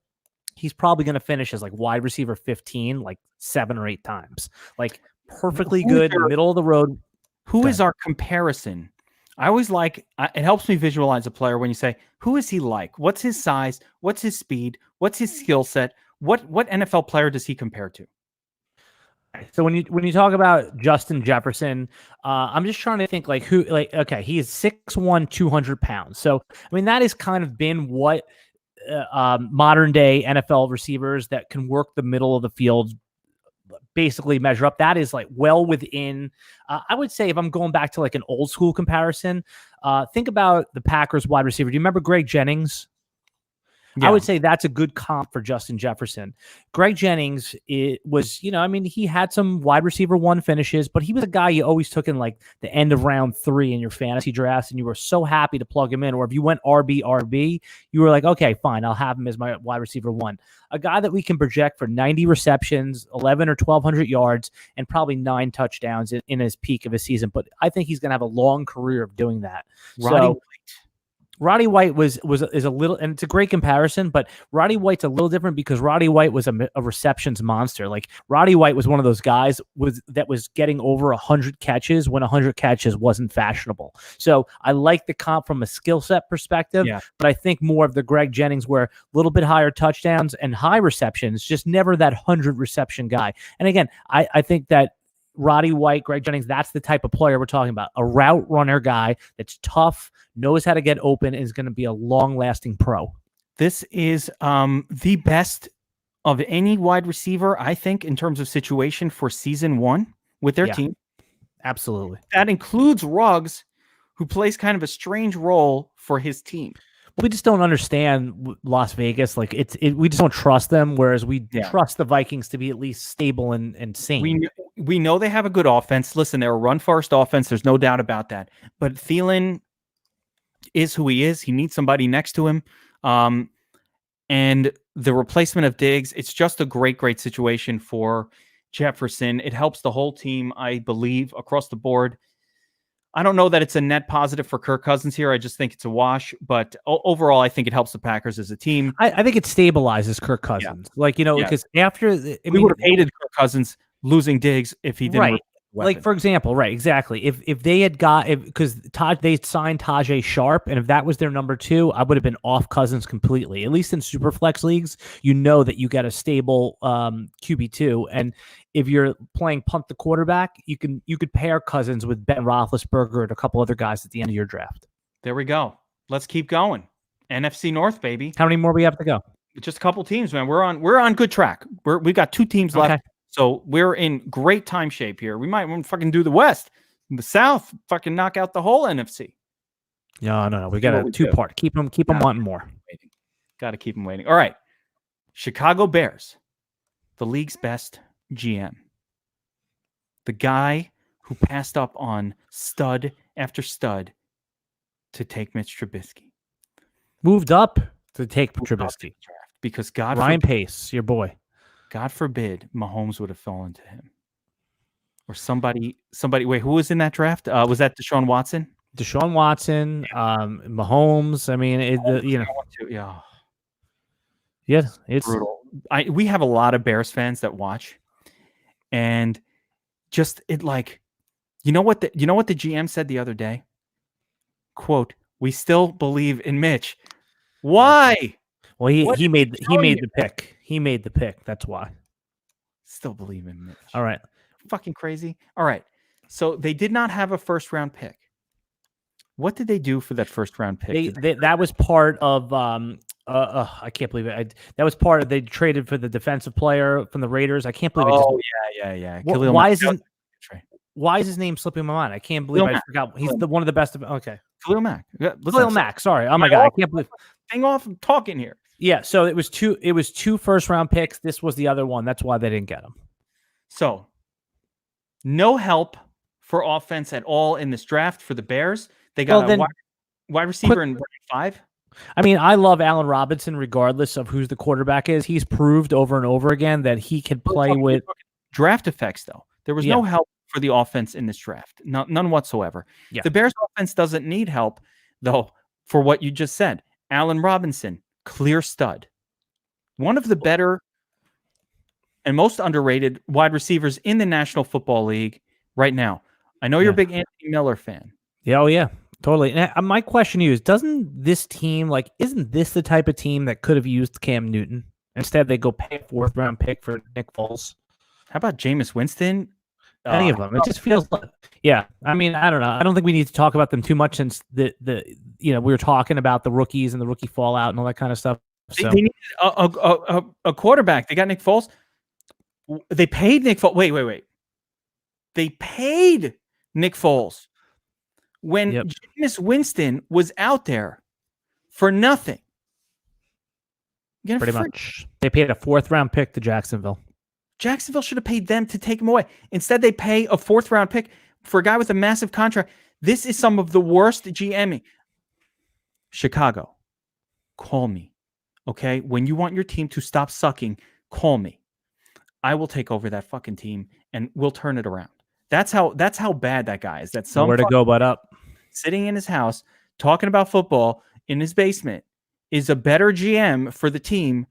he's probably going to finish as like wide receiver 15, like 7 or 8 times. Like perfectly good, middle of the road. Who is our comparison? I always like, it helps me visualize a player when you say, who is he like? What's his size? What's his speed? What's his skill set? What NFL player does he compare to? So when you talk about Justin Jefferson, I'm just trying to think okay, he is 6'1", 200 pounds. So, I mean, that has kind of been what modern day NFL receivers that can work the middle of the field basically measure up. That is like well within, I would say, if I'm going back to like an old school comparison, think about the Packers wide receiver. Do you remember Greg Jennings? Yeah. I would say that's a good comp for Justin Jefferson. Greg Jennings, he had some wide receiver one finishes, but he was a guy you always took in like the end of round 3 in your fantasy drafts, and you were so happy to plug him in. Or if you went RB, you were like, okay, fine, I'll have him as my wide receiver one. A guy that we can project for 90 receptions, 11 or 1,200 yards, and probably 9 touchdowns in his peak of his season. But I think he's going to have a long career of doing that. Roddy White is a little, and it's a great comparison, but Roddy White's a little different because Roddy White was a receptions monster. Like Roddy White was one of those guys that was getting over 100 catches when 100 catches wasn't fashionable. So I like the comp from a skill set perspective, but I think more of the Greg Jennings where a little bit higher touchdowns and high receptions, just never that 100 reception guy. And again, I think that Roddy White, Greg Jennings, that's the type of player we're talking about. A route runner guy that's tough, knows how to get open, is going to be a long-lasting pro. This is the best of any wide receiver, I think, in terms of situation for season 1 with their team. Absolutely. That includes Ruggs, who plays kind of a strange role for his team. We just don't understand Las Vegas. Like we just don't trust them, whereas we trust the Vikings to be at least stable and sane. We know they have a good offense. Listen, they're a run-first offense. There's no doubt about that. But Thielen is who he is. He needs somebody next to him. And the replacement of Diggs, it's just a great, great situation for Jefferson. It helps the whole team, I believe, across the board. I don't know that it's a net positive for Kirk Cousins here. I just think it's a wash. But overall, I think it helps the Packers as a team. I think it stabilizes Kirk Cousins. Like, because after we would have hated Kirk Cousins losing Diggs if he didn't. Right. Like, for example, right, exactly. If they had because they signed Tajay Sharp, and if that was their number 2, I would have been off Cousins completely. At least in Superflex leagues, that you get a stable QB2, and if you're playing punt the quarterback, you could pair Cousins with Ben Roethlisberger and a couple other guys at the end of your draft. There we go. Let's keep going. NFC North, baby. How many more we have to go? Just a couple teams, man. We're on good track. We've got 2 teams left. So we're in great time shape here. We might fucking do the West. The South, fucking knock out the whole NFC. No. We got a 2-part. Keep them wanting more. Got to keep them waiting. All right. Chicago Bears, the league's best GM. The guy who passed up on stud after stud to take Mitch Trubisky. Moved up to take Trubisky. Because Ryan Pace, your boy. God forbid Mahomes would have fallen to him. Or somebody. Wait, who was in that draft? Was that Deshaun Watson? Deshaun Watson, Mahomes. I mean, it's brutal. We have a lot of Bears fans that watch, and just you know what the GM said the other day? Quote, "We still believe in Mitch." Why? Well, he made the pick. He made the pick. That's why. Still believe in Mitch. All right. Fucking crazy. All right. So they did not have a first round pick. What did they do for that first round pick? That was part of I can't believe it. That was part of they traded for the defensive player from the Raiders. I can't believe it. Oh yeah. Why is his name slipping my mind? I can't believe I forgot. He's one of the best. Okay. Khalil Mack. Khalil Mack. Sorry. Oh my God. I can't believe. Hang off. I'm talking here. Yeah. So it was 2 first round picks. This was the other one. That's why they didn't get him. So no help for offense at all in this draft for the Bears. They got a wide receiver in 5. I mean, I love Allen Robinson regardless of who the quarterback is. He's proved over and over again that he can play with draft effects, though. There was no help for the offense in this draft. None whatsoever. Yeah. The Bears offense doesn't need help, though, for what you just said. Allen Robinson, clear stud. One of the better and most underrated wide receivers in the National Football League right now. I know you're a big Anthony Miller fan. Yeah, oh yeah, totally. And my question to you is, doesn't this team, isn't this the type of team that could have used Cam Newton? Instead, they go pay a 4th round pick for Nick Foles. How about Jameis Winston? Any of them. It just feels like, I mean, I don't know. I don't think we need to talk about them too much since we were talking about the rookies and the rookie fallout and all that kind of stuff. So. They needed a quarterback. They got Nick Foles. They paid Nick Foles. Wait. They paid Nick Foles when Jameis Winston was out there for nothing. Pretty much. They paid a 4th round pick to Jacksonville. Jacksonville should have paid them to take him away. Instead, they pay a 4th round pick for a guy with a massive contract. This is some of the worst GMing. Chicago, call me. Okay? When you want your team to stop sucking, call me. I will take over that fucking team and we'll turn it around. That's how bad that guy is. That's somewhere to go but up. Sitting in his house talking about football in his basement is a better GM for the team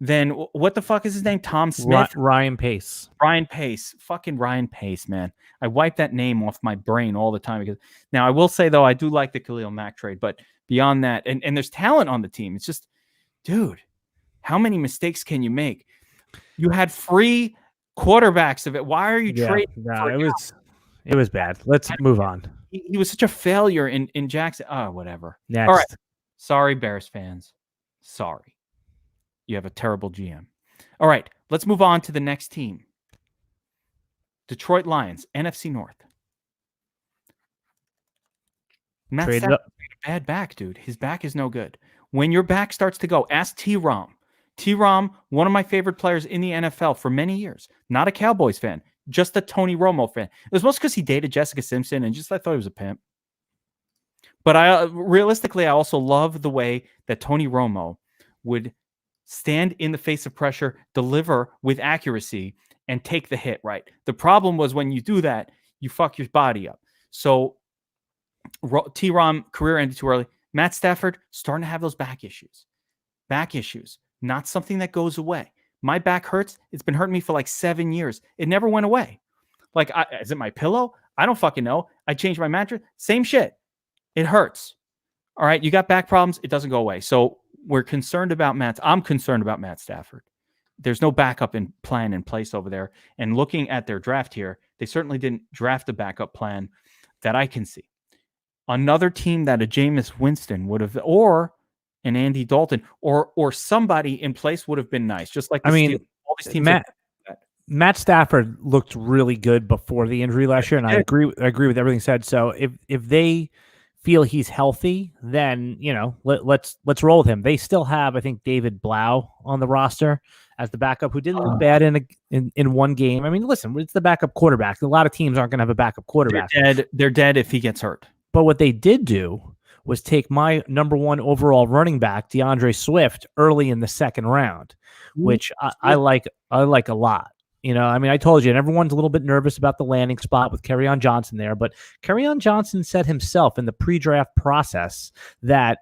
than what the fuck is his name? Tom Smith? Ryan Pace. Ryan Pace. Fucking Ryan Pace, man. I wipe that name off my brain all the time. Because now I will say though, I do like the Khalil Mack trade, but beyond that, and there's talent on the team. It's just, dude, how many mistakes can you make? You had free quarterbacks of it. Why are you trading? No, it was bad. Let's move on. He was such a failure in Jackson. Oh, whatever. Next. All right. Sorry, Bears fans. Sorry. You have a terrible GM. All right. Let's move on to the next team. Detroit Lions, NFC North. Matt Stafford has a bad back, dude. His back is no good. When your back starts to go, ask T-Rom. T-Rom, one of my favorite players in the NFL for many years. Not a Cowboys fan, just a Tony Romo fan. It was mostly because he dated Jessica Simpson and I thought he was a pimp. But realistically, I also love the way that Tony Romo would stand in the face of pressure, deliver with accuracy, and take the hit, right? The problem was when you do that, you fuck your body up. So T-Rom career ended too early. Matt Stafford starting to have those back issues. Back issues, not something that goes away. My back hurts. It's been hurting me for like 7 years. It never went away. Like, is it my pillow? I don't fucking know. I changed my mattress. Same shit. It hurts. All right. You got back problems. It doesn't go away. So I'm concerned about Matt Stafford. There's no backup plan in place over there. And looking at their draft here, they certainly didn't draft a backup plan that I can see. Another team that a Jameis Winston would have, or an Andy Dalton, or somebody in place would have been nice. Just like all these teams. Matt Stafford looked really good before the injury last year, and I agree with everything said. So if they feel he's healthy, then let's roll with him. They still have, I think, David Blau on the roster as the backup, who didn't look bad in one game. I mean, listen, it's the backup quarterback. A lot of teams aren't going to have a backup quarterback. They're dead if he gets hurt. But what they did do was take my number 1 overall running back, DeAndre Swift, early in the second round, which I like a lot. I mean, I told you, and everyone's a little bit nervous about the landing spot with Kerryon Johnson there, but Kerryon Johnson said himself in the pre-draft process that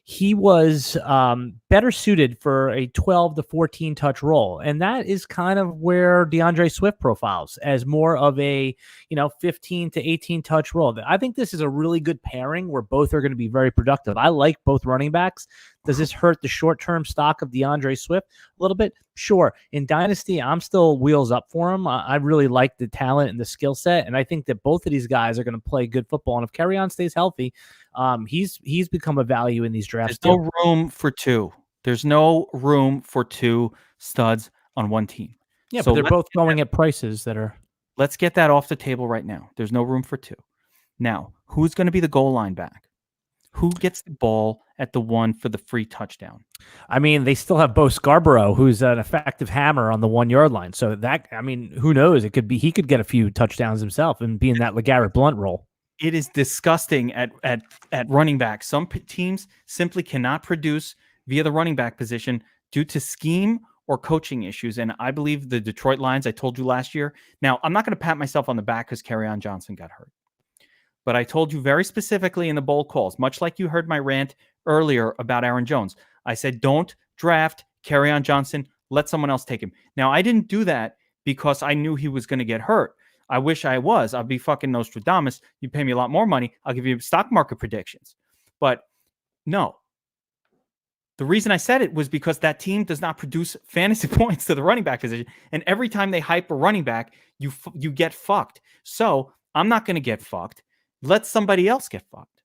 he was better suited for a 12 to 14 touch role. And that is kind of where DeAndre Swift profiles as more of a, 15 to 18 touch role. I think this is a really good pairing where both are going to be very productive. I like both running backs. Does this hurt the short-term stock of DeAndre Swift a little bit? Sure. In Dynasty, I'm still wheels up for him. I really like the talent and the skill set, and I think that both of these guys are going to play good football. And if Kerryon stays healthy, he's become a value in these drafts. There's no room for two. There's no room for two studs on one team. Yeah, so but they're both going at prices that are... Let's get that off the table right now. There's no room for two. Now, who's going to be the goal line back? Who gets the ball at the one for the free touchdown? I mean, they still have Bo Scarborough, who's an effective hammer on the 1 yard line. So who knows? It could be he could get a few touchdowns himself and be in that LeGarrette Blount role. It is disgusting at running back. Some teams simply cannot produce via the running back position due to scheme or coaching issues. And I believe the Detroit Lions, I told you last year. Now, I'm not going to pat myself on the back because Kerryon Johnson got hurt. But I told you very specifically in the bold calls, much like you heard my rant earlier about Aaron Jones. I said, don't draft Kerryon Johnson. Let someone else take him. Now, I didn't do that because I knew he was going to get hurt. I wish I was. I'll be fucking Nostradamus. You pay me a lot more money. I'll give you stock market predictions. But no. The reason I said it was because that team does not produce fantasy points to the running back position. And every time they hype a running back, you get fucked. So I'm not going to get fucked. Let somebody else get fucked.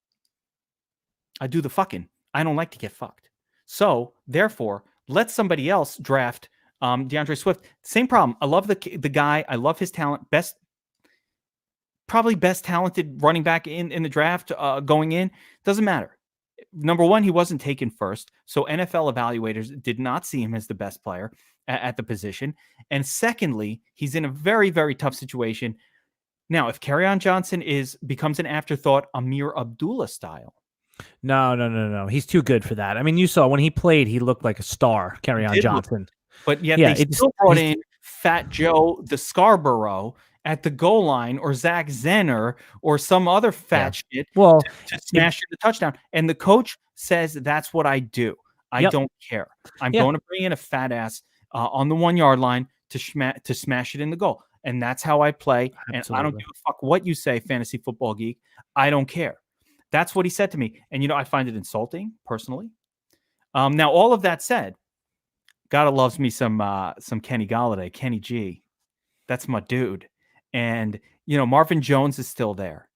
I do the fucking. I don't like to get fucked. So, therefore, let somebody else draft DeAndre Swift. Same problem. I love the guy. I love his talent. Probably best talented running back in the draft going in. Doesn't matter. Number one, he wasn't taken first. So, NFL evaluators did not see him as the best player at the position. And secondly, he's in a very, very tough situation. Now, if Kerryon Johnson becomes an afterthought, Amir Abdullah style. No. He's too good for that. I mean, you saw when he played, he looked like a star, Kerryon Johnson. But yet they still brought in Fat Joe the Scarborough at the goal line, or Zach Zenner, or some other fat shit to smash the touchdown. And the coach says, that's what I do. I don't care. I'm going to bring in a fat ass on the 1 yard line to smash it in the goal. And that's how I play. Absolutely. And I don't give a fuck what you say, Fantasy Football Geek. I don't care. That's what he said to me. And, I find it insulting, personally. Now, all of that said, gotta loves me some Kenny Golladay, Kenny G. That's my dude. And, Marvin Jones is still there.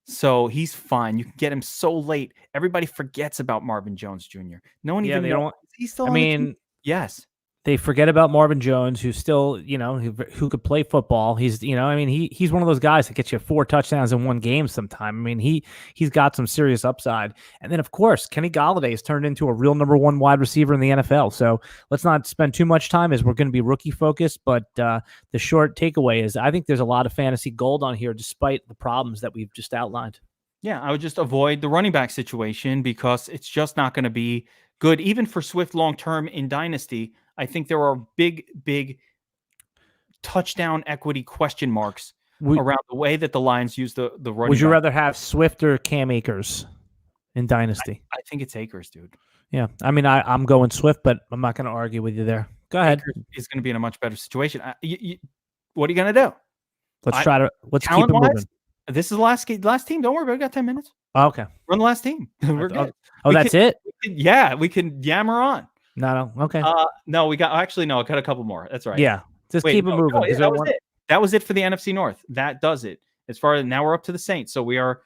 So he's fine. You can get him so late. Everybody forgets about Marvin Jones Jr. No one even knows. He's still on the team. Yes. They forget about Marvin Jones, who's still, who could play football. He's, he's one of those guys that gets you 4 touchdowns in one game sometime. I mean, he's got some serious upside. And then, of course, Kenny Golladay has turned into a real number 1 wide receiver in the NFL. So let's not spend too much time as we're going to be rookie focused. But the short takeaway is I think there's a lot of fantasy gold on here, despite the problems that we've just outlined. Yeah, I would just avoid the running back situation because it's just not going to be good, even for Swift long-term in Dynasty. I think there are big touchdown equity question marks around the way that the Lions use the running Would you back. rather have Swift or Cam Akers in Dynasty? I think it's Akers, dude. Yeah. I mean, I'm going Swift, but I'm not going to argue with you there. Go ahead. Akers is going to be in a much better situation. What are you going to do? Let's keep it moving. This is the last team. Don't worry about it. We got 10 minutes. Oh, okay. Run the last team. We're good. That's it? We can yammer on. No. Okay. No, I got a couple more. That's right. Yeah. Just keep it moving. That was it. That was it for the NFC North. That does it. As far as now, we're up to the Saints. So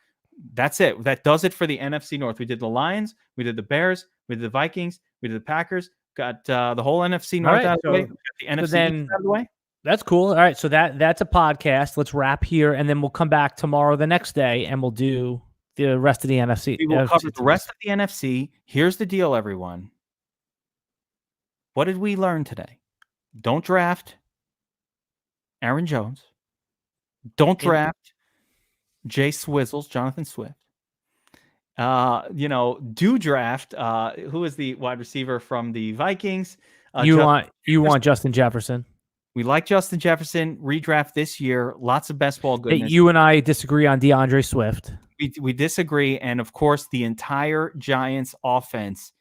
that's it. That does it for the NFC North. We did the Lions. We did the Bears. We did the Vikings. We did the Packers. Got the whole NFC North out of the way. We got the NFC East out of the way. That's cool. All right. So that's a podcast. Let's wrap here, and then we'll come back tomorrow, the next day, and we'll do the rest of the NFC. We will cover the rest of the NFC. Here's the deal, everyone. What did we learn today? Don't draft Aaron Jones. Don't draft Jonathan Swift. Do draft. Who is the wide receiver from the Vikings? You want Justin Jefferson. We like Justin Jefferson. Redraft this year. Lots of best ball goodness. You and I disagree on DeAndre Swift. We disagree. And, of course, the entire Giants offense,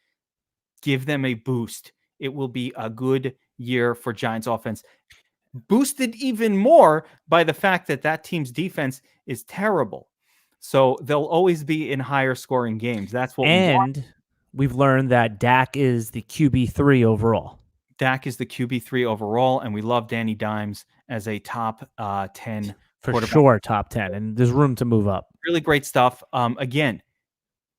give them a boost. It will be a good year for Giants offense. Boosted even more by the fact that team's defense is terrible. So they'll always be in higher scoring games. That's what we want. We've learned that Dak is the QB3 overall. Dak is the QB3 overall, and we love Danny Dimes as a top 10 for sure, top 10, and there's room to move up. Really great stuff. Again,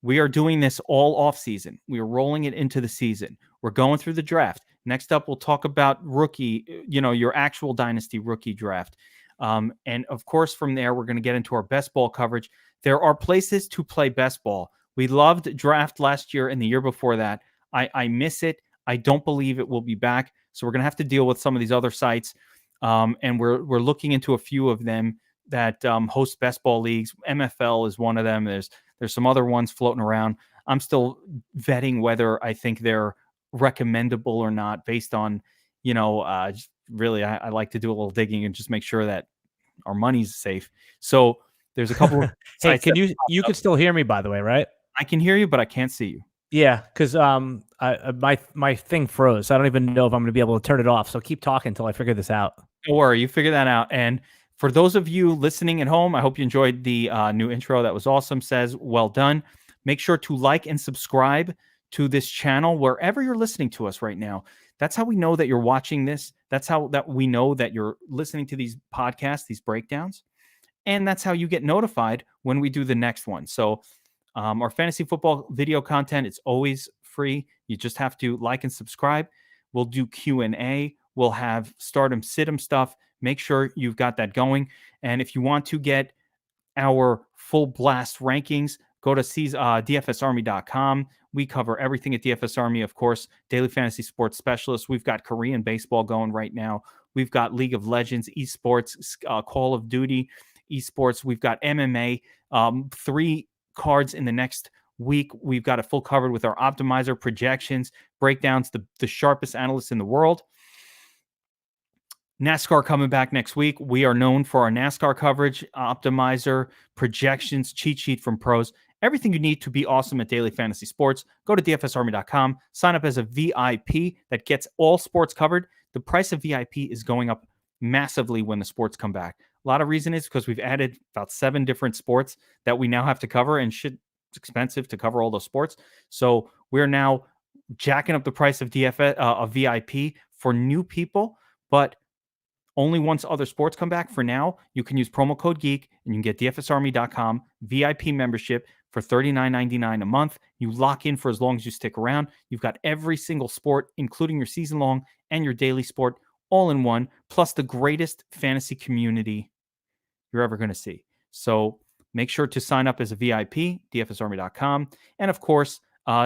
we are doing this all off season. We are rolling it into the season. We're going through the draft. Next up, we'll talk about rookie, your actual dynasty rookie draft. And of course, from there, we're going to get into our best ball coverage. There are places to play best ball. We loved draft last year and the year before that. I miss it. I don't believe it will be back. So we're going to have to deal with some of these other sites. And we're looking into a few of them that host best ball leagues. MFL is one of them. There's some other ones floating around. I'm still vetting whether I think they're recommendable or not based on, really, I like to do a little digging and just make sure that our money's safe. So there's a couple of Hey, you can still hear me, by the way, right? I can hear you, but I can't see you. Yeah, because my thing froze. I don't even know if I'm going to be able to turn it off. So keep talking until I figure this out. Don't worry, you figure that out. And for those of you listening at home, I hope you enjoyed the new intro. That was awesome. Says, well done. Make sure to like and subscribe to this channel wherever you're listening to us right now. That's how we know that you're watching this. That's how that we know that you're listening to these podcasts, these breakdowns. And that's how you get notified when we do the next one. So our fantasy football video content, it's always free. You just have to like and subscribe. We'll do Q&A. We'll have stardom, situm stuff. Make sure you've got that going. And if you want to get our full blast rankings, go to DFSARMY.com. We cover everything at DFS Army, of course, daily fantasy sports specialists. We've got Korean baseball going right now. We've got League of Legends, esports, Call of Duty, esports. We've got MMA, 3 cards in the next week. We've got it full covered with our optimizer projections, breakdowns, the sharpest analysts in the world. NASCAR coming back next week. We are known for our NASCAR coverage, optimizer, projections, cheat sheet from pros. Everything you need to be awesome at daily fantasy sports. Go to DFSARMY.com. Sign up as a VIP that gets all sports covered. The price of VIP is going up massively when the sports come back. A lot of reason is because we've added about 7 different sports that we now have to cover, and shit, it's expensive to cover all those sports. So we're now jacking up the price of VIP for new people, but only once other sports come back. For now, you can use promo code Geek and you can get DFSARMY.com VIP membership for $39.99 a month. You lock in for as long as you stick around. You've got every single sport, including your season long and your daily sport, all in one, plus the greatest fantasy community you're ever going to see. So make sure to sign up as a VIP, DFSARMY.com. And of course,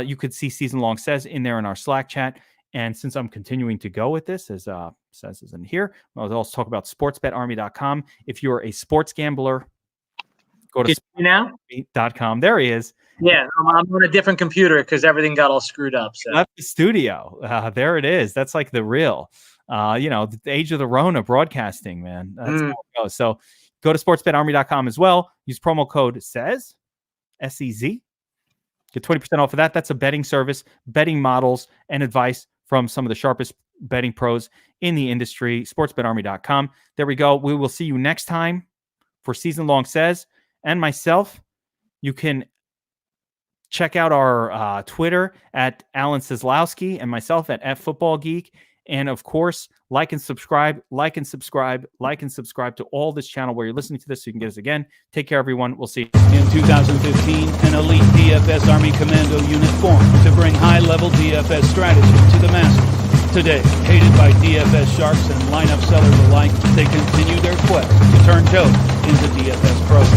you could see Season Long Says in there in our Slack chat. And since I'm continuing to go with this, as Says is in here, I'll also talk about sportsbetarmy.com. If you're a sports gambler, go to sportsbetarmy.com. There he is. Yeah, I'm on a different computer because everything got all screwed up. So. Left the studio. There it is. That's like the real. The age of the Rona broadcasting, man. That's how it goes. So go to sportsbetarmy.com as well. Use promo code SEZ, S-E-Z. Get 20% off of that. That's a betting service, betting models, and advice from some of the sharpest betting pros in the industry. Sportsbetarmy.com. There we go. We will see you next time for Season Long Says and myself. You can check out our Twitter at Alan Seslowski and myself at @FootballGeek. And of course, like and subscribe to all this channel where you're listening to this so you can get us again. Take care, everyone. We'll see you. In 2015, an elite DFS Army Commando unit formed to bring high-level DFS strategy to the masses. Today, hated by DFS sharks and lineup sellers alike, they continue their quest to turn dope into DFS pros.